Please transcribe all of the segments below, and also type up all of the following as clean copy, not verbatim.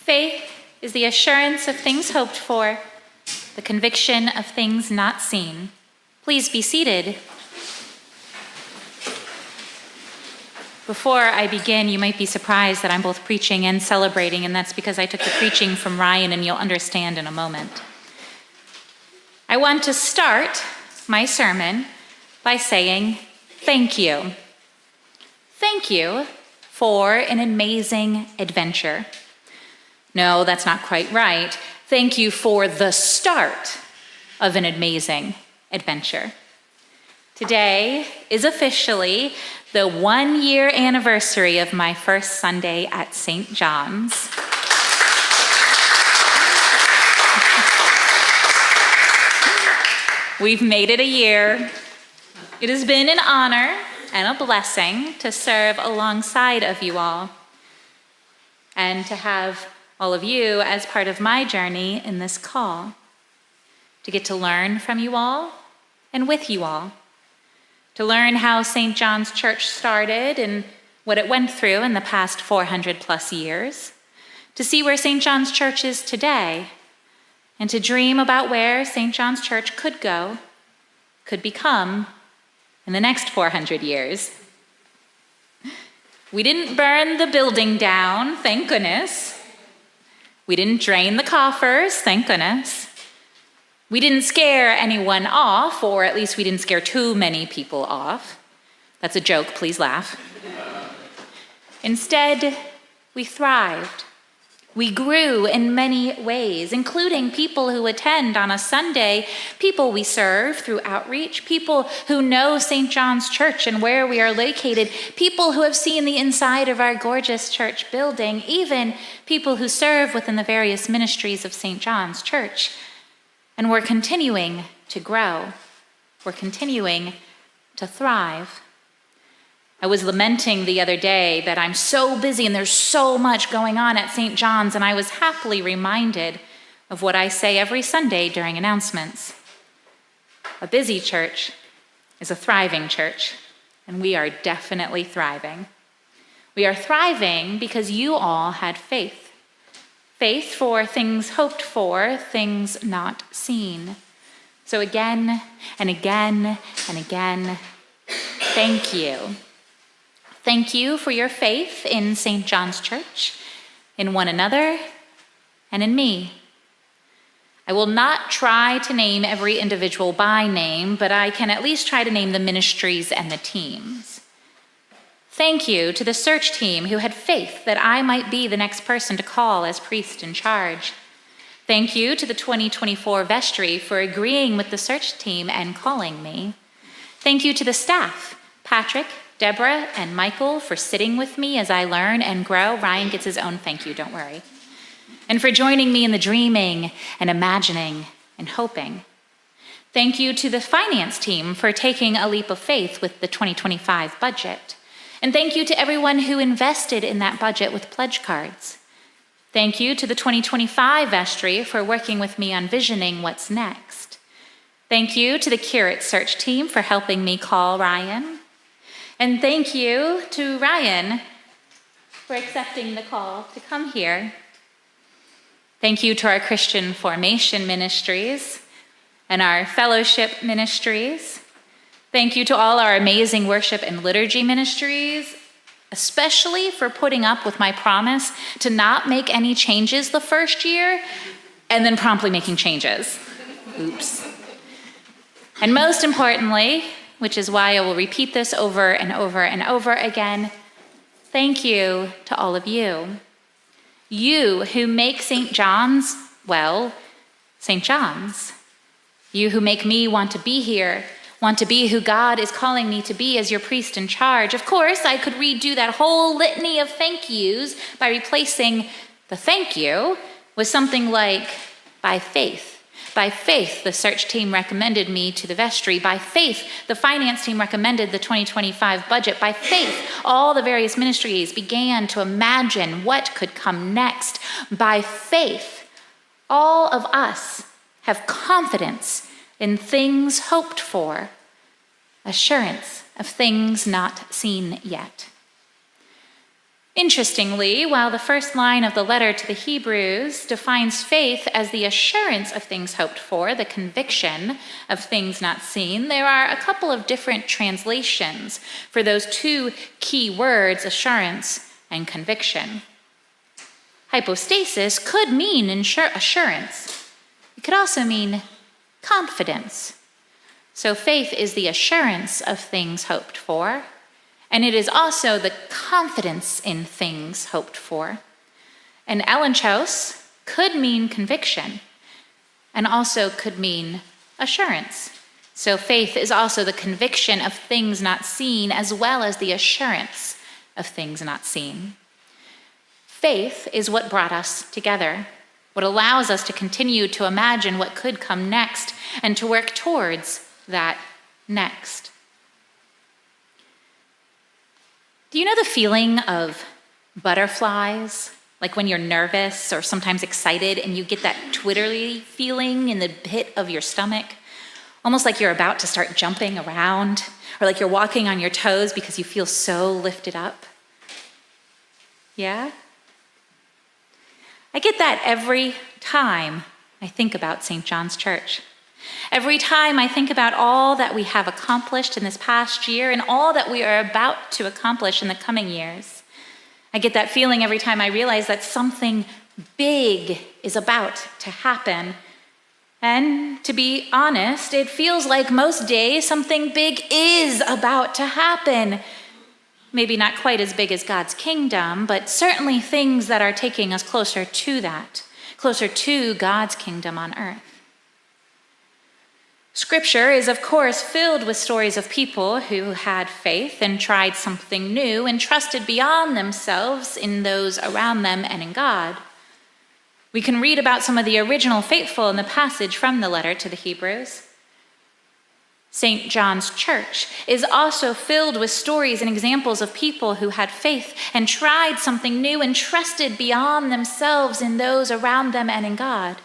Faith is the assurance of things hoped for, the conviction of things not seen. Please be seated. Before I begin, you might be surprised that I'm both preaching and celebrating, and that's because I took the preaching from Ryan, and you'll understand in a moment. I want to start my sermon by saying thank you. Thank you for an amazing adventure. No, that's not quite right. Thank you for the start of an amazing adventure. Today is officially the 1-year anniversary of my first Sunday at St. John's. We've made it a year. It has been an honor and a blessing to serve alongside of you all and to have all of you as part of my journey in this call, to get to learn from you all and with you all, to learn how St. John's Church started and what it went through in the past 400 plus years, to see where St. John's Church is today, and to dream about where St. John's Church could go, could become in the next 400 years. We didn't burn the building down, thank goodness. We didn't drain the coffers, thank goodness. We didn't scare anyone off, or at least we didn't scare too many people off. That's a joke, please laugh. Instead, we thrived. We grew in many ways, including people who attend on a Sunday, people we serve through outreach, people who know St. John's Church and where we are located, people who have seen the inside of our gorgeous church building, even people who serve within the various ministries of St. John's Church. And we're continuing to grow. We're continuing to thrive. I was lamenting the other day that I'm so busy and there's so much going on at St. John's, and I was happily reminded of what I say every Sunday during announcements. A busy church is a thriving church, and we are definitely thriving. We are thriving because you all had faith. Faith for things hoped for, things not seen. So again and again and again, thank you. Thank you for your faith in St. John's Church, in one another, and in me. I will not try to name every individual by name, but I can at least try to name the ministries and the teams. Thank you to the search team who had faith that I might be the next person to call as priest in charge. Thank you to the 2024 vestry for agreeing with the search team and calling me. Thank you to the staff, Patrick, Deborah, and Michael, for sitting with me as I learn and grow. Ryan gets his own thank you, don't worry. And for joining me in the dreaming and imagining and hoping. Thank you to the finance team for taking a leap of faith with the 2025 budget. And thank you to everyone who invested in that budget with pledge cards. Thank you to the 2025 vestry for working with me on visioning what's next. Thank you to the curate search team for helping me call Ryan. And thank you to Ryan for accepting the call to come here. Thank you to our Christian formation ministries and our fellowship ministries. Thank you to all our amazing worship and liturgy ministries, especially for putting up with my promise to not make any changes the first year and then promptly making changes. Oops. And most importantly, which is why I will repeat this over and over and over again, thank you to all of you. You who make St. John's, well, St. John's. You who make me want to be here, want to be who God is calling me to be as your priest in charge. Of course, I could redo that whole litany of thank yous by replacing the thank you with something like, by faith. By faith, the search team recommended me to the vestry. By faith, the finance team recommended the 2025 budget. By faith, all the various ministries began to imagine what could come next. By faith, all of us have confidence in things hoped for, assurance of things not seen yet. Interestingly, while the first line of the letter to the Hebrews defines faith as the assurance of things hoped for, the conviction of things not seen, there are a couple of different translations for those two key words, assurance and conviction. Hypostasis could mean assurance. It could also mean confidence. So faith is the assurance of things hoped for, and it is also the confidence in things hoped for. And elenchos could mean conviction, and also could mean assurance. So faith is also the conviction of things not seen, as well as the assurance of things not seen. Faith is what brought us together, what allows us to continue to imagine what could come next and to work towards that next. Do you know the feeling of butterflies? Like when you're nervous or sometimes excited and you get that twittery feeling in the pit of your stomach? Almost like you're about to start jumping around, or like you're walking on your toes because you feel so lifted up. Yeah? I get that every time I think about St. John's Church. Every time I think about all that we have accomplished in this past year and all that we are about to accomplish in the coming years. I get that feeling every time I realize that something big is about to happen. And to be honest, it feels like most days something big is about to happen. Maybe not quite as big as God's kingdom, but certainly things that are taking us closer to that, closer to God's kingdom on earth. Scripture is, of course, filled with stories of people who had faith and tried something new and trusted beyond themselves in those around them and in God. We can read about some of the original faithful in the passage from the letter to the Hebrews. St. John's Church is also filled with stories and examples of people who had faith and tried something new and trusted beyond themselves in those around them and in God.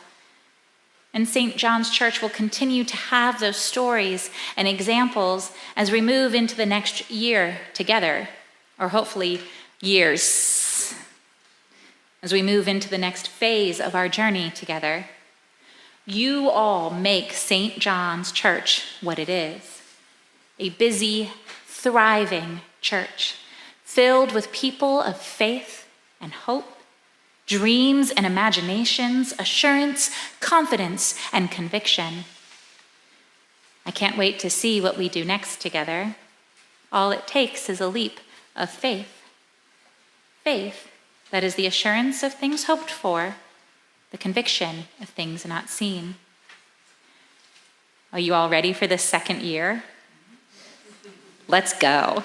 And St. John's Church will continue to have those stories and examples as we move into the next year together, or hopefully years, as we move into the next phase of our journey together. You all make St. John's Church what it is, a busy, thriving church filled with people of faith and hope, dreams and imaginations, assurance, confidence, and conviction. I can't wait to see what we do next together. All it takes is a leap of faith. Faith that is the assurance of things hoped for, the conviction of things not seen. Are you all ready for this second year? Let's go.